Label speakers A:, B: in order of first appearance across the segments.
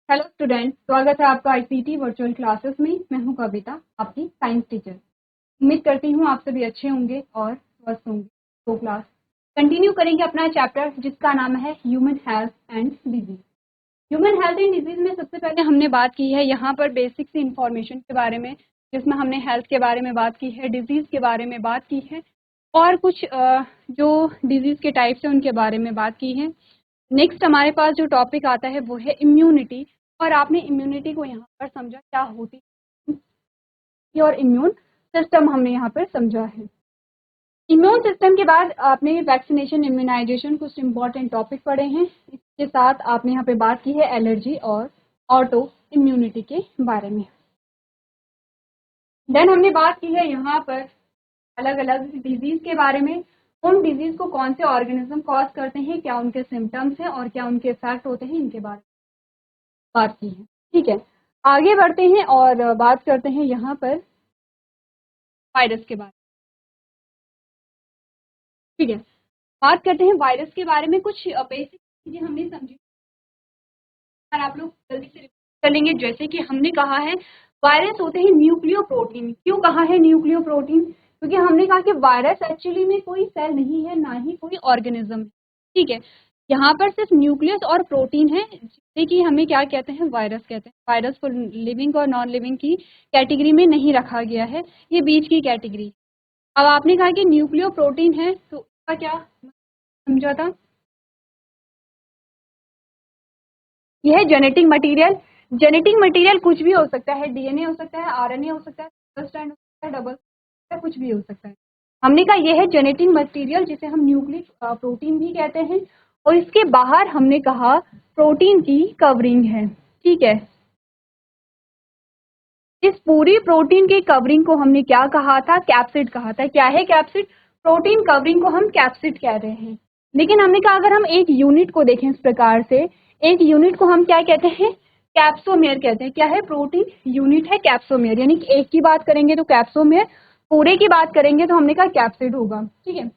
A: Hello student, स्वागत है आपका आईसीटी वर्चुअल क्लासेस में। मैं हूं कविता, आपकी साइंस टीचर। उम्मीद करती हूं आप सभी अच्छे होंगे और स्वस्थ होंगे। तो क्लास कंटिन्यू करेंगे अपना चैप्टर जिसका नाम है human health and disease. Human health and disease में सबसे पहले हमने बात की है यहाँ पर बेसिक सी इंफॉर्मेशन के बारे में, जिसमें हमने हेल्थ के बारे में बात की है, डिजीज के बारे में बात की है और कुछ जो डिजीज के टाइप्स हैं उनके बारे में बात की है। नेक्स्ट हमारे पास जो टॉपिक आता है वो है इम्यूनिटी, और आपने इम्यूनिटी को यहाँ पर समझा क्या होती है और इम्यून सिस्टम हमने यहाँ पर समझा है। इम्यून सिस्टम के बाद आपने वैक्सीनेशन, इम्यूनाइजेशन, कुछ इंपॉर्टेंट टॉपिक पढ़े हैं। इसके साथ आपने यहाँ पे बात की है एलर्जी और ऑटो इम्यूनिटी के बारे में। देन हमने बात की है यहाँ पर अलग अलग डिजीज के बारे में, उन डिजीज को कौन से ऑर्गेनिज्म कॉज करते हैं, क्या उनके सिम्टम्स हैं और क्या उनके इफेक्ट होते हैं, इनके बारे में बात की है। ठीक है, आगे बढ़ते हैं और बात करते हैं यहाँ पर वायरस के बारे में। ठीक है, बात करते हैं वायरस के बारे में। कुछ बेसिक चीजें हमने समझी और आप लोग जल्दी से कर लेंगे। जैसे कि हमने कहा है वायरस होते हैं न्यूक्लियो प्रोटीन। क्यों कहा है न्यूक्लियो प्रोटीन? क्योंकि हमने कहा कि वायरस एक्चुअली में कोई सेल नहीं है, ना ही कोई ऑर्गेनिज्म। ठीक है, यहाँ पर सिर्फ न्यूक्लियस और प्रोटीन है, जिससे कि हमें क्या कहते हैं, वायरस कहते हैं। वायरस को लिविंग और नॉन लिविंग की कैटेगरी में नहीं रखा गया है, ये बीच की कैटेगरी। अब आपने कहा कि न्यूक्लियो प्रोटीन है, तो उसका क्या समझा था? यह है जेनेटिक मटेरियल। जेनेटिक मटेरियल कुछ भी हो सकता है, डीएनए हो सकता है, आरएनए हो सकता है, सिंगल स्ट्रैंड हो सकता है, डबल स्ट्रैंड, कुछ भी हो सकता है। हमने कहा यह है जेनेटिक मटेरियल, जिसे हम न्यूक्लिक प्रोटीन भी कहते हैं। और इसके बाहर हमने कहा प्रोटीन की कवरिंग है। ठीक है, इस पूरी प्रोटीन की कवरिंग को हमने क्या कहा था? कैप्सिड कहा था। क्या है कैप्सिड? प्रोटीन कवरिंग को हम कैप्सिड कह रहे हैं। लेकिन हमने कहा अगर हम एक यूनिट को देखें इस प्रकार से, एक यूनिट को हम क्या कहते हैं? कैप्सोमेयर कहते हैं। क्या है? प्रोटीन यूनिट है कैप्सोमेयर, यानी कि एक की बात करेंगे तो कैप्सोमेयर, पूरे की बात करेंगे तो हमने कहा कैप्सिड होगा। ठीक है,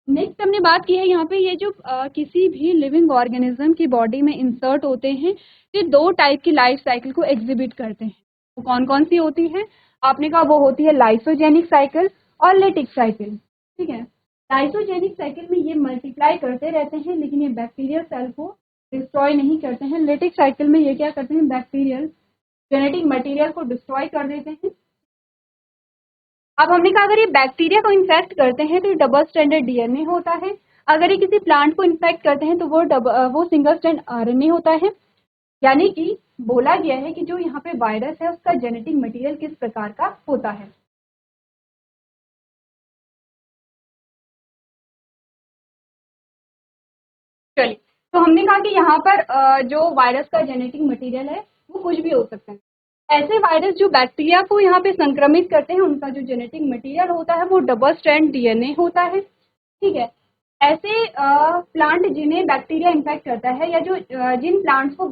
A: नेक्स्ट हमने बात की है यहाँ पे, ये जो किसी भी लिविंग ऑर्गेनिज्म की बॉडी में इंसर्ट होते हैं, ये दो टाइप की लाइफ साइकिल को एग्जिबिट करते हैं। तो कौन कौन सी होती है? आपने कहा वो होती है लाइसोजेनिक साइकिल और लेटिक साइकिल। ठीक है, लाइसोजेनिक साइकिल में ये मल्टीप्लाई करते रहते हैं, लेकिन ये बैक्टीरियल सेल को डिस्ट्रॉय नहीं करते हैं। लेटिक साइकिल में ये क्या करते हैं? बैक्टीरियल जेनेटिक मटेरियल को डिस्ट्रॉय कर देते हैं। अब हमने कहा अगर ये बैक्टीरिया को इन्फेक्ट करते हैं तो ये डबल स्ट्रैंडेड डीएनए होता है। अगर ये किसी प्लांट को इन्फेक्ट करते हैं तो वो सिंगल स्ट्रैंड आरएनए होता है। यानी कि बोला गया है कि जो यहाँ पे वायरस है उसका जेनेटिक मटेरियल किस प्रकार का होता है। चलिए, तो हमने कहा कि यहाँ पर जो वायरस का जेनेटिक मटेरियल है वो कुछ भी हो सकता है। ऐसे वायरस जो बैक्टीरिया को यहाँ पे संक्रमित करते हैं, उनका जो जेनेटिक मटेरियल होता है वो डबल स्ट्रैंड डीएनए होता है। ठीक है, ऐसे प्लांट जिन्हें बैक्टीरिया इन्फेक्ट करता है, या जो जिन प्लांट्स को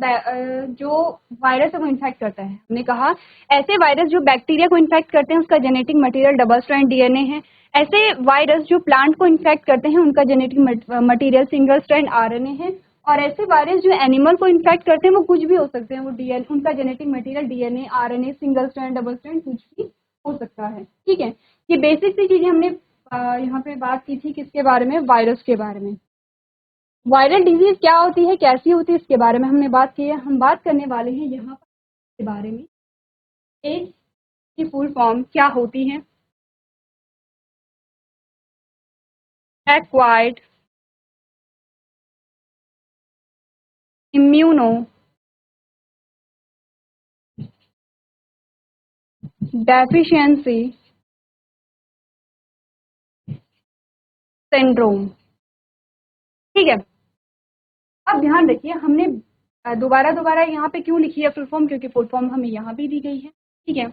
A: जो वायरस है वो इन्फेक्ट करता है, हमने कहा ऐसे वायरस जो बैक्टीरिया को इन्फेक्ट करते हैं उसका genetic material double strand DNA है। ऐसे वायरस जो प्लांट को इन्फेक्ट करते हैं उनका genetic material single strand RNA है। और ऐसे वायरस जो एनिमल को इन्फेक्ट करते हैं वो कुछ भी हो सकते हैं, वो डीएनए, उनका genetic material DNA, RNA, single strand, double strand, कुछ भी हो सकता है। ठीक है, ये बेसिक सी चीजें हमने यहाँ पे बात की थी, किसके बारे में? वायरस के बारे में। वायरल डिजीज क्या होती है, कैसी होती है, इसके बारे में हमने बात की है। हम बात करने वाले हैं यहाँ के बारे में, एड्स की फुल फॉर्म क्या होती है? Acquired immuno deficiency syndrome. ठीक है, अब ध्यान रखिए, हमने दोबारा दोबारा यहाँ पे क्यों लिखी है फुल फॉर्म? क्योंकि फुल फॉर्म हमें यहाँ भी दी गई है। ठीक है,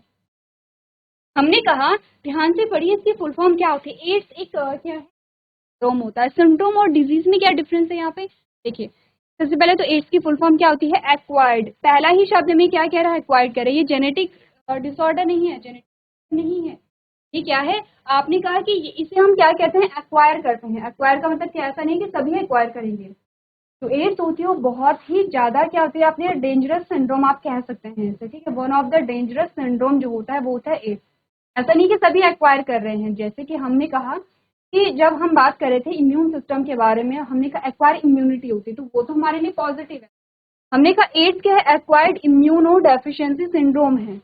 A: हमने कहा ध्यान से पढ़िए इसकी फुल फॉर्म क्या होती है। एड्स एक क्या है? सिंड्रोम होता है। सिम्टोम और डिजीज में क्या डिफरेंस है यहाँ पे? देखिए, सबसे पहले तो एड्स की फुल फॉर्म क्या होती है? एक्वायर्ड। पहला ही शब्द में क्या कह रहा है? एक्वायर्ड कह रहा है। ये जेनेटिक डिसऑर्डर नहीं है, जेनेटिक नहीं है। ये क्या है? आपने कहा कि इसे हम क्या कहते हैं? एक्वायर करते हैं। एक्वायर का मतलब क्या? ऐसा नहीं कि सभी एक्वायर करेंगे। जो एड्स होती है वो बहुत ही ज़्यादा क्या होती है, अपने डेंजरस सिंड्रोम आप कह सकते हैं इसे, ठीक है। One of the dangerous syndrome जो होता है वो होता है एड्स। ऐसा नहीं कि सभी एक्वायर कर रहे हैं, जैसे कि हमने कहा कि जब हम बात कर रहे थे इम्यून सिस्टम के बारे में, हमने कहा एक्वायर इम्यूनिटी होती है, तो वो तो हमारे लिए पॉजिटिव है। हमने कहा एड्स क्या है, एक्वायर्ड इम्यूनो डेफिशिएंसी सिंड्रोम है,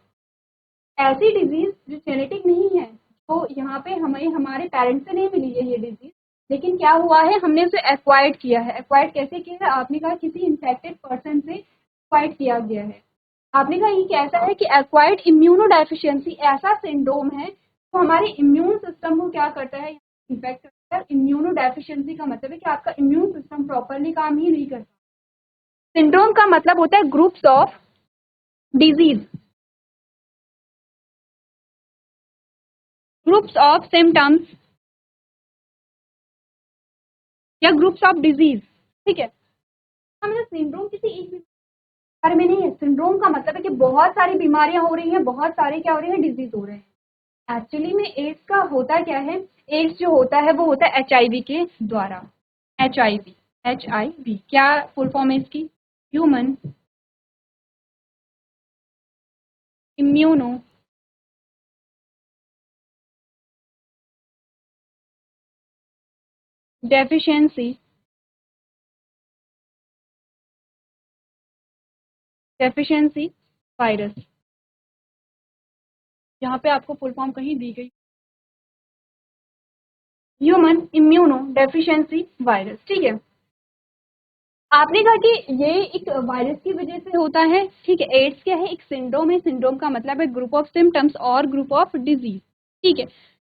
A: ऐसी डिजीज जो जेनेटिक नहीं है, तो यहाँ पे हमें हमारे पेरेंट्स से नहीं मिली है ये डिजीज, लेकिन क्या हुआ है, हमने उसे एक्वायर्ड किया है। एक्वायर्ड कैसे किया है, आपने कहा किसी इन्फेक्टेड पर्सन से एक्वायर्ड किया गया है। आपने कहा ये कैसा है कि एक्वायर्ड इम्यूनो डेफिशिएंसी ऐसा सिंड्रोम है तो हमारे इम्यून सिस्टम को क्या करता है, इन्फेक्ट करता है। इम्यूनो डेफिशिएंसी का मतलब है कि आपका इम्यून सिस्टम प्रॉपरली काम ही नहीं करता। सिंड्रोम का मतलब होता है groups of disease, groups of symptoms या ग्रुप्स ऑफ डिजीज, ठीक है। मतलब सिंड्रोम किसी एक बारे में नहीं है, सिंड्रोम का मतलब है कि बहुत सारी बीमारियां हो रही हैं, बहुत सारे क्या हो रहे हैं, डिजीज हो रहे हैं। एक्चुअली में एड्स का होता क्या है, एड्स जो होता है वो होता है HIV के द्वारा। HIV, HIV क्या फुल फॉर्म है इसकी, ह्यूमन इम्यूनो डेफिशिएंसी वायरस। यहाँ पे आपको फुल फॉर्म कहीं दी गई, ह्यूमन इम्यूनो डेफिशिएंसी वायरस, ठीक है। आपने कहा कि ये एक वायरस की वजह से होता है, ठीक है। एड्स क्या है, एक सिंड्रोम है, सिंड्रोम का मतलब है ग्रुप ऑफ सिम्टम्स और ग्रुप ऑफ डिजीज, ठीक है।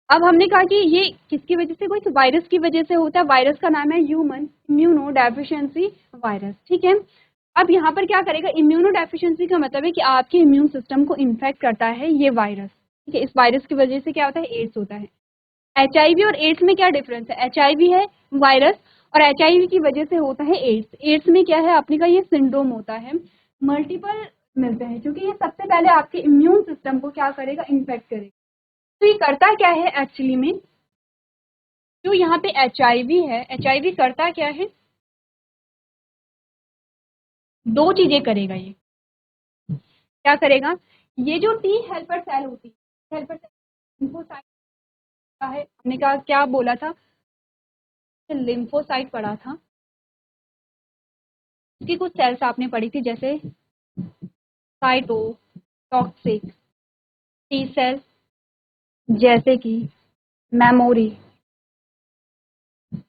A: अब हमने कहा कि ये किसकी वजह से, कोई वायरस की वजह से होता है, वायरस का नाम है ह्यूमन इम्यूनो डेफिशिएंसी वायरस, ठीक है। अब यहाँ पर क्या करेगा, इम्यूनो डेफिशिएंसी का मतलब है कि आपके इम्यून सिस्टम को इन्फेक्ट करता है ये वायरस, ठीक है। इस वायरस की वजह से क्या होता है, एड्स होता है। HIV और एड्स में क्या डिफरेंस है, HIV है वायरस और HIV की वजह से होता है एड्स। एड्स में क्या है, आपने कहा ये सिंड्रोम होता है, मल्टीपल मिलते हैं, क्योंकि ये सबसे पहले आपके इम्यून सिस्टम को क्या करेगा, इन्फेक्ट करेगा। तो ये करता क्या है एक्चुअली में, जो यहाँ पे HIV है, HIV करता क्या है, दो चीजें करेगा ये। क्या करेगा, ये जो टी हेल्पर सेल होती है, हेल्पर सेल लिम्फोसाइट का है, हमने कहा क्या बोला था, लिम्फोसाइट पढ़ा था, इसकी कुछ सेल्स आपने पढ़ी थी, जैसे साइटोटॉक्सिक टी सेल, जैसे कि मेमोरी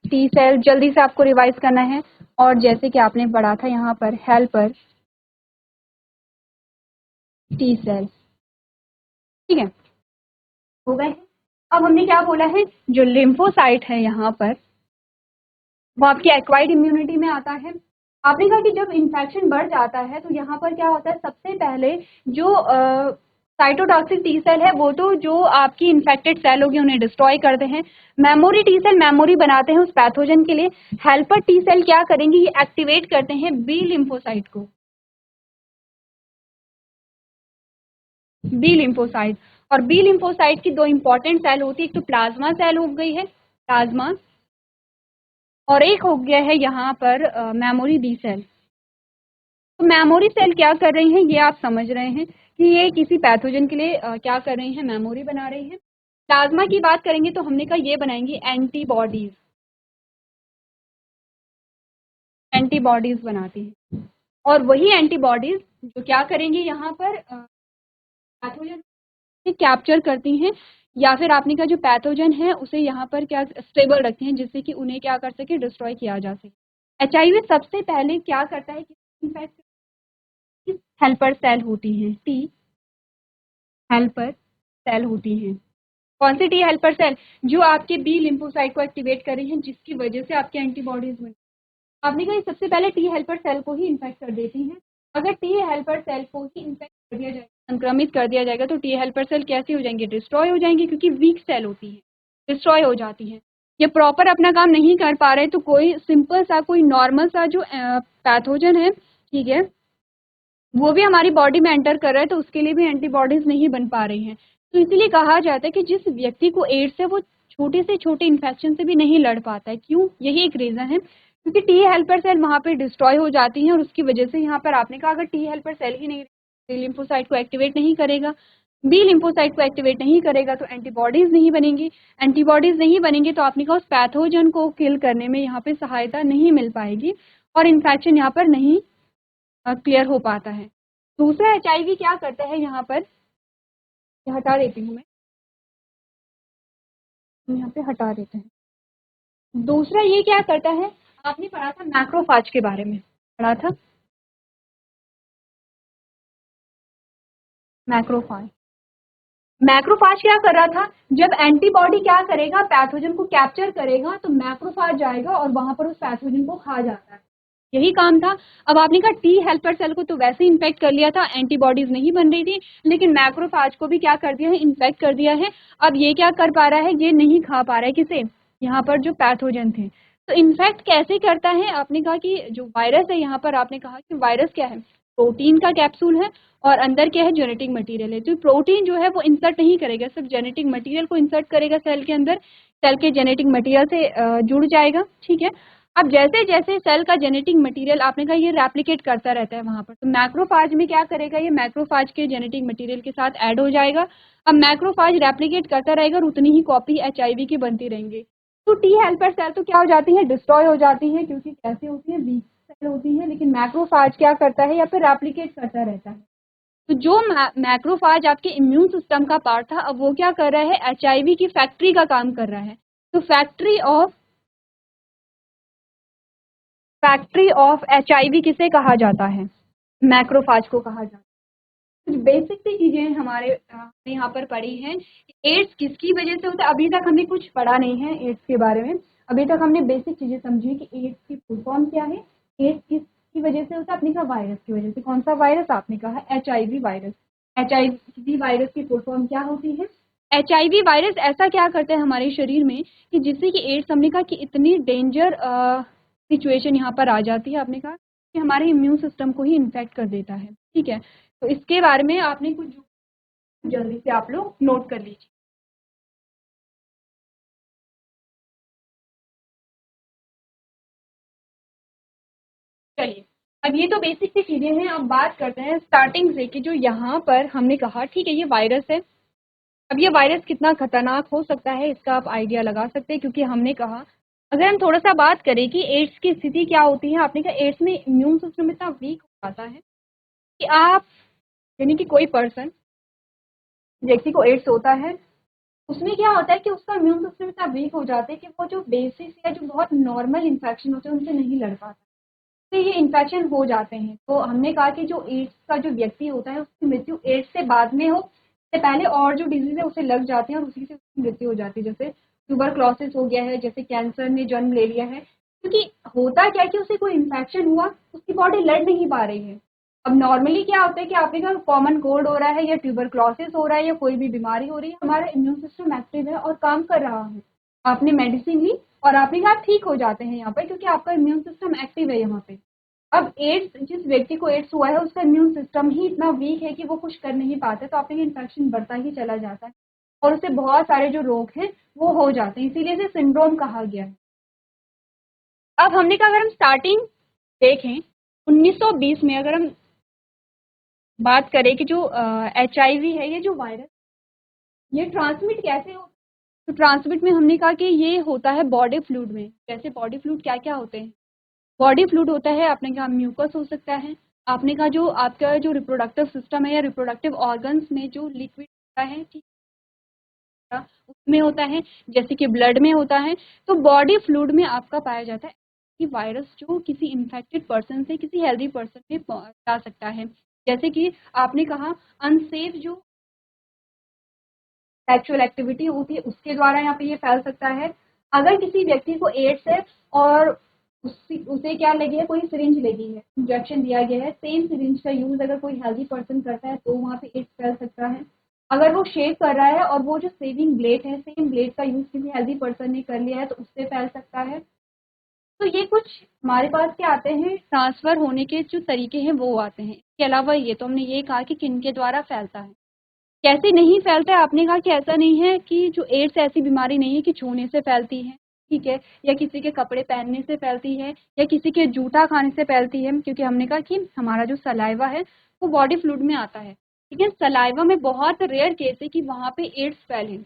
A: टी सेल, जल्दी से आपको रिवाइज करना है, और जैसे कि आपने पढ़ा था यहाँ पर हेल्पर टी सेल, ठीक है, हो गए। अब हमने क्या बोला है, जो लिम्फोसाइट है यहाँ पर वो आपकी एक्वायर्ड इम्यूनिटी में आता है। आपने कहा कि जब इन्फेक्शन बढ़ जाता है तो यहाँ पर क्या होता है, सबसे पहले जो साइटोटॉक्सिक टी सेल है वो तो जो आपकी इन्फेक्टेड सेल होगी उन्हें डिस्ट्रॉय करते हैं। मेमोरी टी सेल मेमोरी बनाते हैं उस पैथोजन के लिए। हेल्पर टी सेल क्या करेंगे, ये एक्टिवेट करते हैं बी लिम्फोसाइट को, बी लिम्फोसाइट। और बी लिम्फोसाइट की दो इंपॉर्टेंट सेल होती है, एक तो प्लाज्मा सेल हो गई है प्लाज्मा, और एक हो गया है यहाँ पर मेमोरी बी सेल। तो मेमोरी सेल क्या कर रही हैं, ये आप समझ रहे हैं कि ये किसी पैथोजन के लिए क्या कर रही हैं, मेमोरी बना रही हैं। प्लाज्मा की बात करेंगे तो हमने कहा ये बनाएंगी एंटीबॉडीज, एंटीबॉडीज बनाती हैं, और वही एंटीबॉडीज जो क्या करेंगी यहाँ पर पैथोजन कैप्चर करती हैं, या फिर आपने कहा जो पैथोजन है उसे यहाँ पर क्या स्टेबल रखती हैं, जिससे कि उन्हें क्या कर सके, डिस्ट्रॉय किया जा सके। HIV सबसे पहले क्या करता है, इनफैक्ट हेल्पर सेल होती हैं, टी हेल्पर सेल होती हैं। कौन सी टी हेल्पर सेल, जो आपके बी लिम्फोसाइट को एक्टिवेट कर रही हैं, जिसकी वजह से आपके एंटीबॉडीज बने। आपने कहा सबसे पहले टी हेल्पर सेल को ही इन्फेक्ट कर देती हैं। अगर टी हेल्पर सेल को ही इन्फेक्ट कर दिया जाएगा, संक्रमित कर दिया जाएगा, तो टी हेल्पर सेल कैसी हो जाएंगी, डिस्ट्रॉय हो जाएंगी, क्योंकि वीक सेल होती है, डिस्ट्रॉय हो जाती है। ये प्रॉपर अपना काम नहीं कर पा रहे, तो कोई सिंपल सा कोई नॉर्मल सा जो पैथोजन है, ठीक है, वो भी हमारी बॉडी में एंटर कर रहा है, तो उसके लिए भी एंटीबॉडीज नहीं बन पा रही हैं। तो इसीलिए कहा जाता है कि जिस व्यक्ति को एड्स है वो छोटे से छोटे इन्फेक्शन से भी नहीं लड़ पाता है। क्यों, यही एक रीज़न है क्योंकि टी हेल्पर सेल वहाँ पे डिस्ट्रॉय हो जाती हैं और उसकी वजह से यहाँ पर आपने कहा अगर टी हेल्पर सेल ही नहीं लिम्फोसाइट को एक्टिवेट नहीं करेगा, बी लिम्फोसाइट को एक्टिवेट नहीं करेगा तो एंटीबॉडीज नहीं बनेंगी, एंटीबॉडीज नहीं बनेंगी तो आपने कहा उस पैथोजन को किल करने में यहाँ पे सहायता नहीं मिल पाएगी और इन्फेक्शन यहाँ पर नहीं क्लियर हो पाता है। दूसरा HIV क्या करता है यहाँ पर, हटा देती हूँ मैं, यहाँ पे हटा देते हैं। दूसरा ये क्या करता है, आपने पढ़ा था मैक्रोफाज के बारे में, पढ़ा था मैक्रोफाज। मैक्रोफाज क्या कर रहा था, जब एंटीबॉडी क्या करेगा पैथोजन को कैप्चर करेगा तो मैक्रोफाज जाएगा और वहां पर उस पैथोजन को खा जाता है, यही काम था। अब आपने कहा टी हेल्पर सेल को तो वैसे इन्फेक्ट कर लिया था, एंटीबॉडीज नहीं बन रही थी, लेकिन मैक्रोफाज को भी क्या कर दिया है, इन्फेक्ट कर दिया है। अब ये क्या कर पा रहा है, ये नहीं खा पा रहा है किसे, यहाँ पर जो पैथोजन थे। तो इन्फेक्ट कैसे करता है, आपने कहा कि जो वायरस है यहाँ पर, आपने कहा कि वायरस क्या है, प्रोटीन का कैप्सूल है और अंदर क्या है, जेनेटिक मटेरियल है। तो प्रोटीन जो है वो इंसर्ट नहीं करेगा, सिर्फ जेनेटिक मटेरियल को इंसर्ट करेगा सेल के अंदर, सेल के जेनेटिक मटेरियल से जुड़ जाएगा, ठीक है। अब जैसे जैसे सेल का जेनेटिक मटेरियल, आपने कहा ये रेप्लिकेट करता रहता है वहां पर, तो मैक्रोफाज में क्या करेगा, ये मैक्रोफाज के जेनेटिक मटेरियल के साथ ऐड हो जाएगा। अब मैक्रोफाज रेप्लिकेट करता रहेगा और उतनी ही कॉपी HIV की बनती रहेंगी। तो टी हेल्पर सेल तो क्या हो जाती है, डिस्ट्रॉय हो जाती है, क्योंकि कैसे होती है, वीक सेल होती है। लेकिन मैक्रोफाज क्या करता है, या फिर रेप्लिकेट करता रहता है। तो जो मैक्रोफाज आपके इम्यून सिस्टम का पार्ट था, अब वो क्या कर रहा है, HIV की फैक्ट्री का काम कर रहा है। तो फैक्ट्री ऑफ HIV किसे कहा जाता है, मैक्रोफाज को कहा जाता है। कुछ बेसिक सी चीजें हमारे हमने यहाँ पर पढ़ी हैं। एड्स किसकी वजह से होता है, अभी तक हमने कुछ पढ़ा नहीं है एड्स के बारे में, अभी तक हमने बेसिक चीजें समझी कि एड्स की फुल फॉर्म क्या है, एड्स किसकी वजह से होता है, आपने कहा वायरस की वजह से। कौन सा वायरस, आपने कहा HIV वायरस। HIV वायरस की फुल फॉर्म क्या होती है, HIV वायरस ऐसा क्या करता है हमारे शरीर में कि जिससे कि एड्स, हमने कहा कि इतनी डेंजर सिचुएशन यहाँ पर आ जाती है, आपने कहा कि हमारे इम्यून सिस्टम को ही इन्फेक्ट कर देता है, ठीक है। तो इसके बारे में आपने कुछ जल्दी से आप लोग नोट कर लीजिए। चलिए, अब ये तो बेसिक सी चीजें हैं, अब बात करते हैं स्टार्टिंग से कि जो यहाँ पर हमने कहा, ठीक है, ये वायरस है। अब ये वायरस कितना खतरनाक हो सकता है इसका आप आइडिया लगा सकते हैं, क्योंकि हमने कहा अगर हम थोड़ा सा बात करें कि एड्स की स्थिति क्या होती है, आपने कहा एड्स में इम्यून सिस्टम इतना वीक हो जाता है कि आप, यानी कि कोई पर्सन, व्यक्ति को एड्स होता है, उसमें क्या होता है कि उसका इम्यून सिस्टम इतना वीक हो जाता है कि वो जो बेसिक या जो बहुत नॉर्मल इन्फेक्शन होते हैं उनसे नहीं लड़ पाता, तो ये इन्फेक्शन हो जाते हैं। तो हमने कहा कि जो एड्स का जो व्यक्ति होता है उसकी मृत्यु एड्स से बाद में हो, इससे पहले और जो डिजीज है उसे लग जाती है और उसी से उसकी मृत्यु हो जाती है, जैसे ट्यूबरक्लोसिस हो गया है, जैसे कैंसर ने जन्म ले लिया है। क्योंकि होता क्या है कि उसे कोई इन्फेक्शन हुआ, उसकी बॉडी लड़ नहीं पा रही है। अब नॉर्मली क्या होता है कि आपने कहा कॉमन कोल्ड हो रहा है या ट्यूबरक्लोसिस हो रहा है या कोई भी बीमारी हो रही है, हमारा इम्यून सिस्टम एक्टिव है और काम कर रहा है, आपने मेडिसिन ली और आपने कहा ठीक हो जाते हैं यहाँ पर, क्योंकि आपका इम्यून सिस्टम एक्टिव है यहाँ पे। अब एड्स, जिस व्यक्ति को एड्स हुआ है उसका इम्यून सिस्टम ही इतना वीक है कि वो कुछ कर नहीं पाते, तो आपके इन्फेक्शन बढ़ता ही चला जाता है और उससे बहुत सारे जो रोग हैं वो हो जाते हैं, इसीलिए इसे सिंड्रोम कहा गया है। अब हमने कहा अगर हम स्टार्टिंग देखें 1920 में, अगर हम बात करें कि जो HIV है, ये जो वायरस, ये ट्रांसमिट कैसे हो, तो ट्रांसमिट में हमने कहा कि ये होता है बॉडी फ्लूइड में। जैसे बॉडी फ्लूइड क्या क्या होते हैं, बॉडी फ्लूइड होता है, आपने कहा म्यूकस हो सकता है, आपने कहा जो आपका जो रिप्रोडक्टिव सिस्टम है या रिप्रोडक्टिव ऑर्गन्स में जो लिक्विड होता है, ठीक है, उसमें होता है, जैसे कि ब्लड में होता है। तो बॉडी फ्लूइड में आपका पाया जाता है कि वायरस जो किसी इन्फेक्टेड पर्सन से किसी हेल्दी पर्सन में जा सकता है। जैसे कि आपने कहा अनसेफ जो सेक्सुअल एक्टिविटी होती है उसके द्वारा यहाँ पे ये फैल सकता है। अगर किसी व्यक्ति को एड्स है और उसे क्या लगी है, कोई सिरिंज लगी है, इंजेक्शन दिया गया है, सेम सिरिंज का यूज अगर कोई हेल्दी पर्सन करता है तो वहाँ पे एड्स फैल सकता है। अगर वो शेव कर रहा है और वो जो सेविंग ब्लेड है, सेम ब्लेड का यूज किसी हेल्दी पर्सन ने कर लिया है तो उससे फैल सकता है। तो ये कुछ हमारे पास क्या आते हैं, ट्रांसफर होने के जो तरीके हैं वो आते हैं। इसके अलावा ये तो हमने ये कहा कि किन के द्वारा फैलता है, कैसे नहीं फैलता है। आपने कहा कि ऐसा नहीं है कि जो एड्स ऐसी बीमारी नहीं है कि छूने से फैलती है ठीक है, या किसी के कपड़े पहनने से फैलती है, या किसी के जूठा खाने से फैलती है, क्योंकि हमने कहा कि हमारा जो सलाइवा है वो बॉडी फ्लूइड में आता है। ठीक है, सलाइवा में बहुत रेयर केस है कि वहाँ पे एड्स फैले।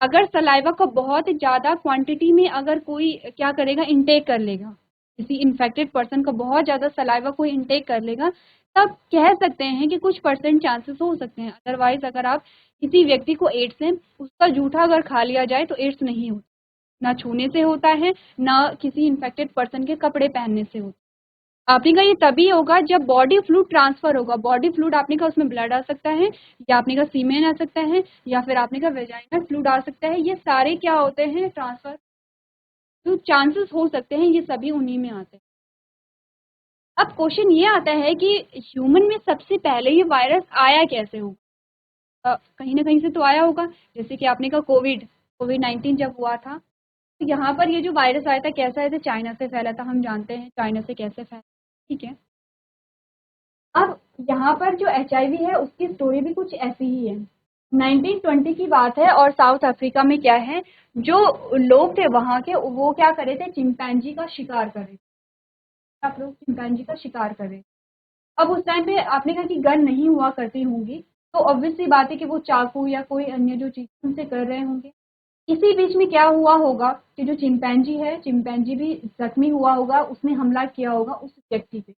A: अगर सलाइवा का बहुत ज़्यादा क्वांटिटी में अगर कोई क्या करेगा, इनटेक कर लेगा, किसी इन्फेक्टेड पर्सन का बहुत ज़्यादा सलाइवा कोई इनटेक कर लेगा, तब कह सकते हैं कि कुछ परसेंट चांसेस हो सकते हैं। अदरवाइज अगर आप किसी व्यक्ति को एड्स है, उसका जूठा अगर खा लिया जाए तो एड्स नहीं होता, ना छूने से होता है, ना किसी इन्फेक्टेड पर्सन के कपड़े पहनने से होता है। आपने कहा ये तभी होगा जब बॉडी फ्लूइड ट्रांसफर होगा। बॉडी फ्लूइड आपने कहा उसमें ब्लड आ सकता है, या आपने कहा सीमेन आ सकता है, या फिर आपने कहा वेजाइनल फ्लूइड आ सकता है। ये सारे क्या होते हैं, ट्रांसफर जो चांसेस हो सकते हैं, ये सभी उन्हीं में आते हैं। अब क्वेश्चन ये आता है कि ह्यूमन में सबसे पहले ये वायरस आया कैसे होगा? कहीं ना कहीं से तो आया होगा। जैसे कि आपने कहा कोविड 19 जब हुआ था, तो यहाँ पर ये जो वायरस आया था कैसा आया था, चाइना से फैला था। हम जानते हैं चाइना से कैसे फैला। ठीक है, अब यहाँ पर जो HIV है उसकी स्टोरी भी कुछ ऐसी ही है। 1920 की बात है और साउथ अफ्रीका में क्या है, जो लोग थे वहाँ के, वो क्या करे थे, चिंपैंजी का शिकार करे। आप लोग चिंपैंजी का शिकार करें। अब उस टाइम पे आपने कहा कि गन नहीं हुआ करती होंगी, तो ऑब्वियस सी बात है कि वो चाकू या कोई अन्य जो चीज उनसे कर रहे होंगे। इसी बीच में क्या हुआ होगा कि जो चिंपैंजी है, चिंपैंजी भी जख्मी हुआ होगा, उसने हमला किया होगा उस व्यक्ति पे।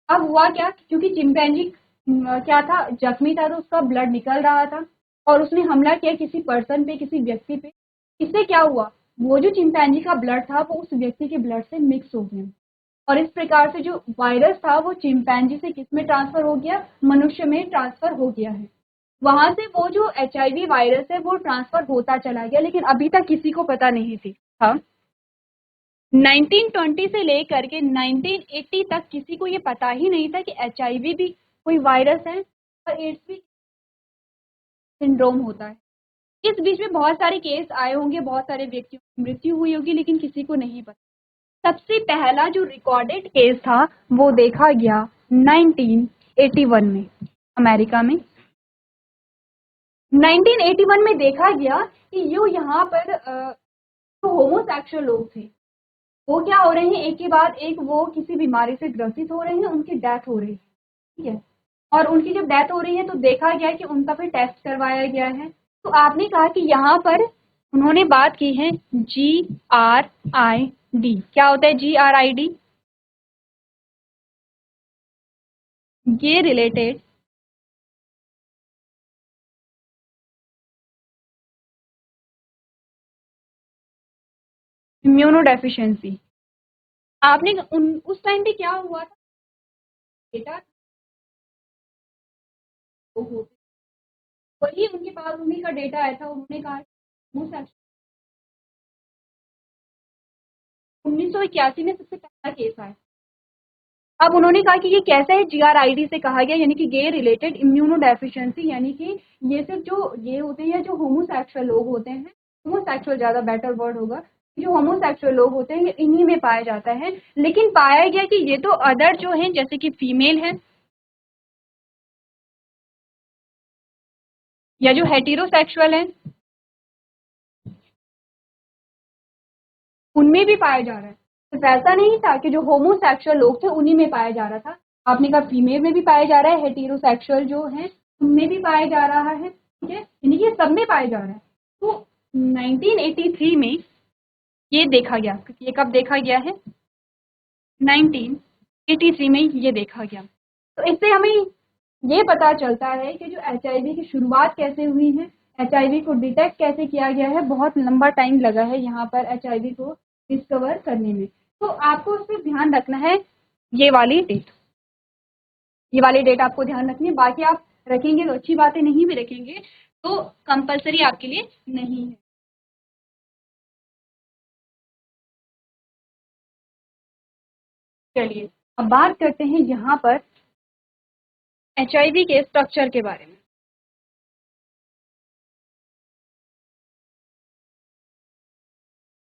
A: अब हुआ क्या, क्योंकि चिंपैंजी क्या था, जख्मी था, तो उसका ब्लड निकल रहा था और उसने हमला किया किसी पर्सन पे, किसी व्यक्ति पे। इससे क्या हुआ, वो जो चिंपैंजी का ब्लड था वो उस व्यक्ति के ब्लड से मिक्स हो गया, और इस प्रकार से जो वायरस था वो चिंपैंजी से किस में ट्रांसफर हो गया, मनुष्य में ट्रांसफर हो गया है। वहां से वो जो HIV वायरस है वो ट्रांसफर होता चला गया, लेकिन अभी तक किसी को पता नहीं थी। हाँ, 1920 से लेकर के 1980 तक किसी को ये पता ही नहीं था कि HIV भी कोई वायरस है और एड्स भी सिंड्रोम होता है। इस बीच में बहुत सारे केस आए होंगे, बहुत सारे व्यक्तियों की मृत्यु हुई होगी, लेकिन किसी को नहीं पता। सबसे पहला जो रिकॉर्डेड केस था वो देखा गया 1981 में, अमेरिका में। 1981 में देखा गया कि जो यहाँ पर जो होमोसेक्सुअल लोग थे वो क्या हो रहे हैं, एक के बाद एक वो किसी बीमारी से ग्रसित हो रहे हैं, उनकी डेथ हो रही है। ठीक है, और उनकी जब डेथ हो रही है तो देखा गया कि उनका फिर टेस्ट करवाया गया है। तो आपने कहा कि यहाँ पर उन्होंने बात की है GRID। क्या होता है GRID? गे रिलेटेड इम्यूनो डेफिशिएंसी। आपने उस टाइम पे क्या हुआ था, डेटा वही उनके पास उन्हीं का डेटा आया था। उन्होंने कहा 1981 में सबसे पहला केस आया। अब उन्होंने कहा कि ये कैसे है, GRID से कहा गया, यानी कि गे रिलेटेड इम्यूनो डेफिशिएंसी, यानी कि ये सिर्फ जो ये होते हैं या जो होमोसेक्सुअल लोग होते हैं, होमोसेक्सुअल ज़्यादा बेटर वर्ड होगा, जो होमोसेक्सुअल लोग होते हैं ये इन्हीं में पाया जाता है। लेकिन पाया गया कि ये तो अदर जो है जैसे कि फीमेल है या जो हेटेरोसेक्सुअल है उनमें भी पाया जा रहा है। तो ऐसा नहीं था कि जो होमोसेक्सुअल लोग थे उन्हीं में पाया जा रहा था। आपने कहा फीमेल में भी पाया जा रहा है, हेटेरोसेक्सुअल जो है उनमें भी पाया जा रहा है। ठीक है, यानी कि सब में पाया जा रहा है। तो 1983 में ये देखा गया, ये कब देखा गया है, 1983 में ये देखा गया। तो इससे हमें ये पता चलता है कि जो HIV की शुरुआत कैसे हुई है, HIV को डिटेक्ट कैसे किया गया है। बहुत लंबा टाइम लगा है यहाँ पर HIV को डिस्कवर करने में। तो आपको उस पर ध्यान रखना है, ये वाली डेट, ये वाली डेट आपको ध्यान रखनी है। बाकी आप रखेंगे तो अच्छी बातें, नहीं भी रखेंगे तो कंपलसरी आपके लिए नहीं है। चलिए अब बात करते हैं यहाँ पर HIV के स्ट्रक्चर के बारे में।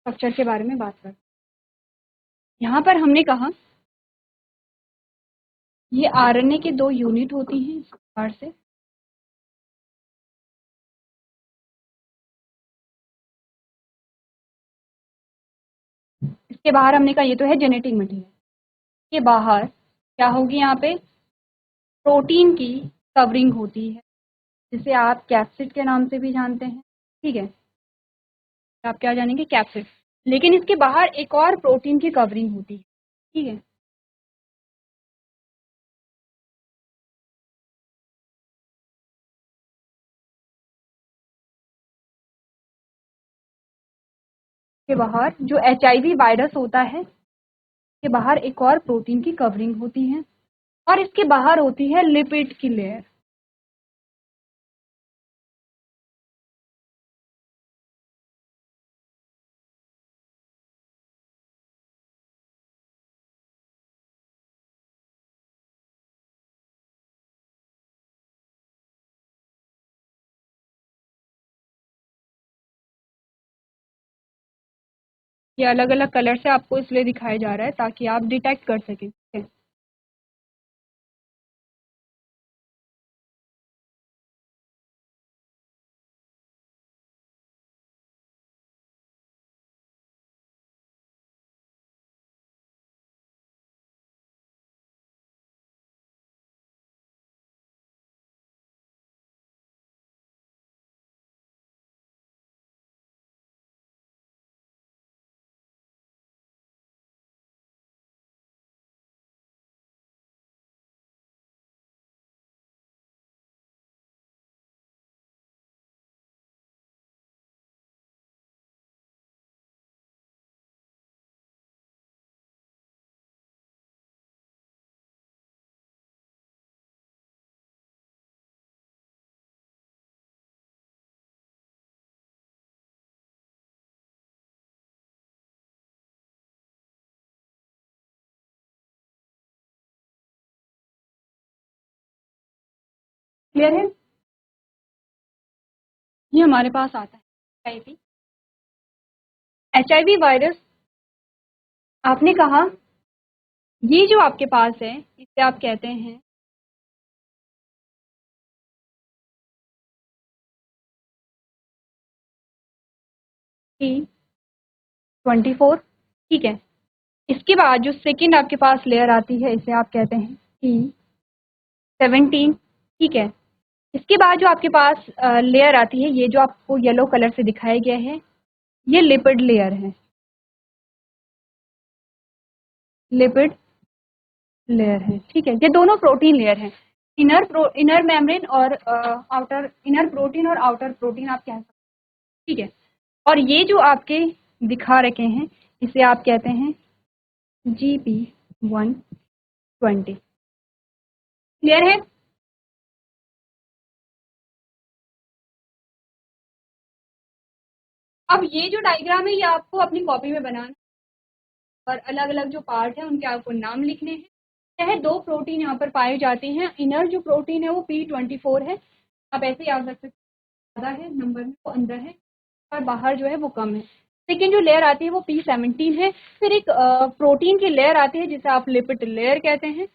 A: स्ट्रक्चर के बारे में बात करते हैं। यहाँ पर हमने कहा ये RNA के 2 यूनिट होती हैं इस प्रकार से। के बाहर हमने कहा ये तो है जेनेटिक मटेरियल, के बाहर क्या होगी यहाँ पे प्रोटीन की कवरिंग होती है, जिसे आप कैप्सिड के नाम से भी जानते हैं। ठीक है, आप क्या जानेंगे, कैप्सिड। लेकिन इसके बाहर एक और प्रोटीन की कवरिंग होती है। ठीक है, के बाहर जो HIV वायरस होता है के बाहर एक और प्रोटीन की कवरिंग होती है, और इसके बाहर होती है लिपिड की लेयर। ये अलग अलग कलर से आपको इसलिए दिखाया जा रहा है ताकि आप डिटेक्ट कर सकें। ठीक है? क्लियर है? ये हमारे पास आता है HIV वायरस। आपने कहा ये जो आपके पास है इसे आप कहते हैं T24। ठीक है, इसके बाद जो सेकंड आपके पास लेयर आती है इसे आप कहते हैं T17। ठीक है, इसके बाद जो आपके पास लेयर आती है, ये जो आपको येलो कलर से दिखाया गया है, ये लिपिड लेयर है, लिपिड लेयर है। ठीक है, ये दोनों प्रोटीन लेयर हैं, इनर मेम्ब्रेन और आउटर, इनर प्रोटीन और आउटर प्रोटीन आप कह सकते हैं। ठीक है, और ये जो आपके दिखा रखे हैं इसे आप कहते हैं GP120। क्लियर है? अब ये जो डायग्राम है ये आपको अपनी कॉपी में बनाना, और अलग अलग जो पार्ट है उनके आपको नाम लिखने हैं। चाहे दो प्रोटीन यहाँ पर पाए जाते हैं, इनर जो प्रोटीन है वो P24 है, आप ऐसे ही याद रख सकते हैं, ज़्यादा है नंबर में, वो अंदर है, और बाहर जो है वो कम है। सेकेंड जो लेयर आती है वो P17 है। फिर एक प्रोटीन की लेयर आती है जिसे आप लिपिड लेयर कहते हैं।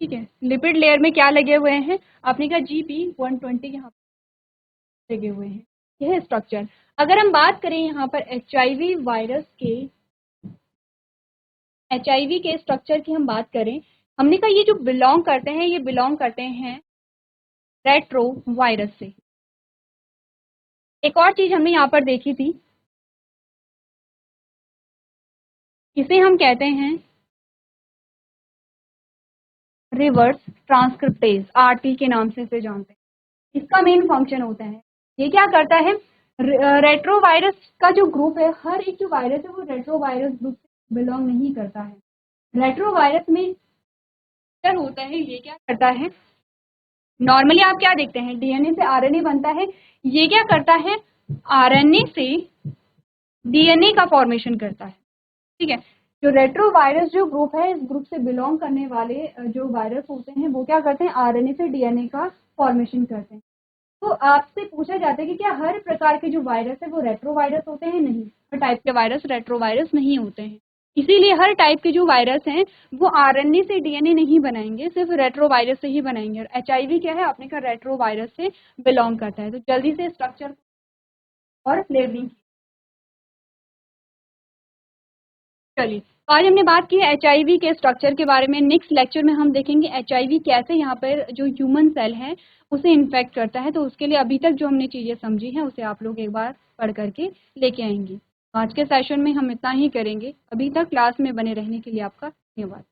A: ठीक है, लिपिड लेयर में क्या लगे हुए हैं, आपने कहा GP120 यहाँ पर लगे हुए हैं, यह है स्ट्रक्चर। अगर हम बात करें यहाँ पर HIV के स्ट्रक्चर की हम बात करें, हमने कहा ये जो बिलोंग करते हैं ये बिलोंग करते हैं रेट्रो वायरस से। एक और चीज हमने यहाँ पर देखी थी, इसे हम कहते हैं रिवर्स ट्रांसक्रिप्टेज, RT के नाम से इसे जानते हैं। इसका मेन फंक्शन होता है, ये क्या करता है, रेट्रो वायरस का जो ग्रुप है, हर एक जो वायरस है वो रेट्रो वायरस ग्रुप से बिलोंग नहीं करता है। रेट्रो वायरस में क्या होता है, ये क्या करता है, नॉर्मली आप क्या देखते हैं, DNA से RNA बनता है, ये क्या करता है, RNA से DNA का फॉर्मेशन करता है। ठीक है, जो रेट्रो वायरस जो ग्रुप है, इस ग्रुप से बिलोंग करने वाले जो वायरस होते हैं वो क्या करते हैं, RNA से DNA का फॉर्मेशन करते हैं। तो आपसे पूछा जाता है कि क्या हर प्रकार के जो वायरस है वो रेट्रो वायरस होते हैं? नहीं, हर टाइप के वायरस रेट्रो वायरस नहीं होते हैं। इसीलिए हर टाइप के जो वायरस हैं वो RNA से DNA नहीं बनाएंगे, सिर्फ रेट्रो वायरस से ही बनाएंगे। और HIV क्या है, आपने कहा रेट्रो वायरस से बिलोंग करता है। तो जल्दी से स्ट्रक्चर और लेबलिंग चलिए, तो आज हमने बात की है एचआईवी के स्ट्रक्चर के बारे में। नेक्स्ट लेक्चर में हम देखेंगे एचआईवी कैसे यहाँ पर जो ह्यूमन सेल है उसे इन्फेक्ट करता है। तो उसके लिए अभी तक जो हमने चीज़ें समझी हैं उसे आप लोग एक बार पढ़ करके लेके आएंगे। आज के सेशन में हम इतना ही करेंगे। अभी तक क्लास में बने रहने के लिए आपका धन्यवाद।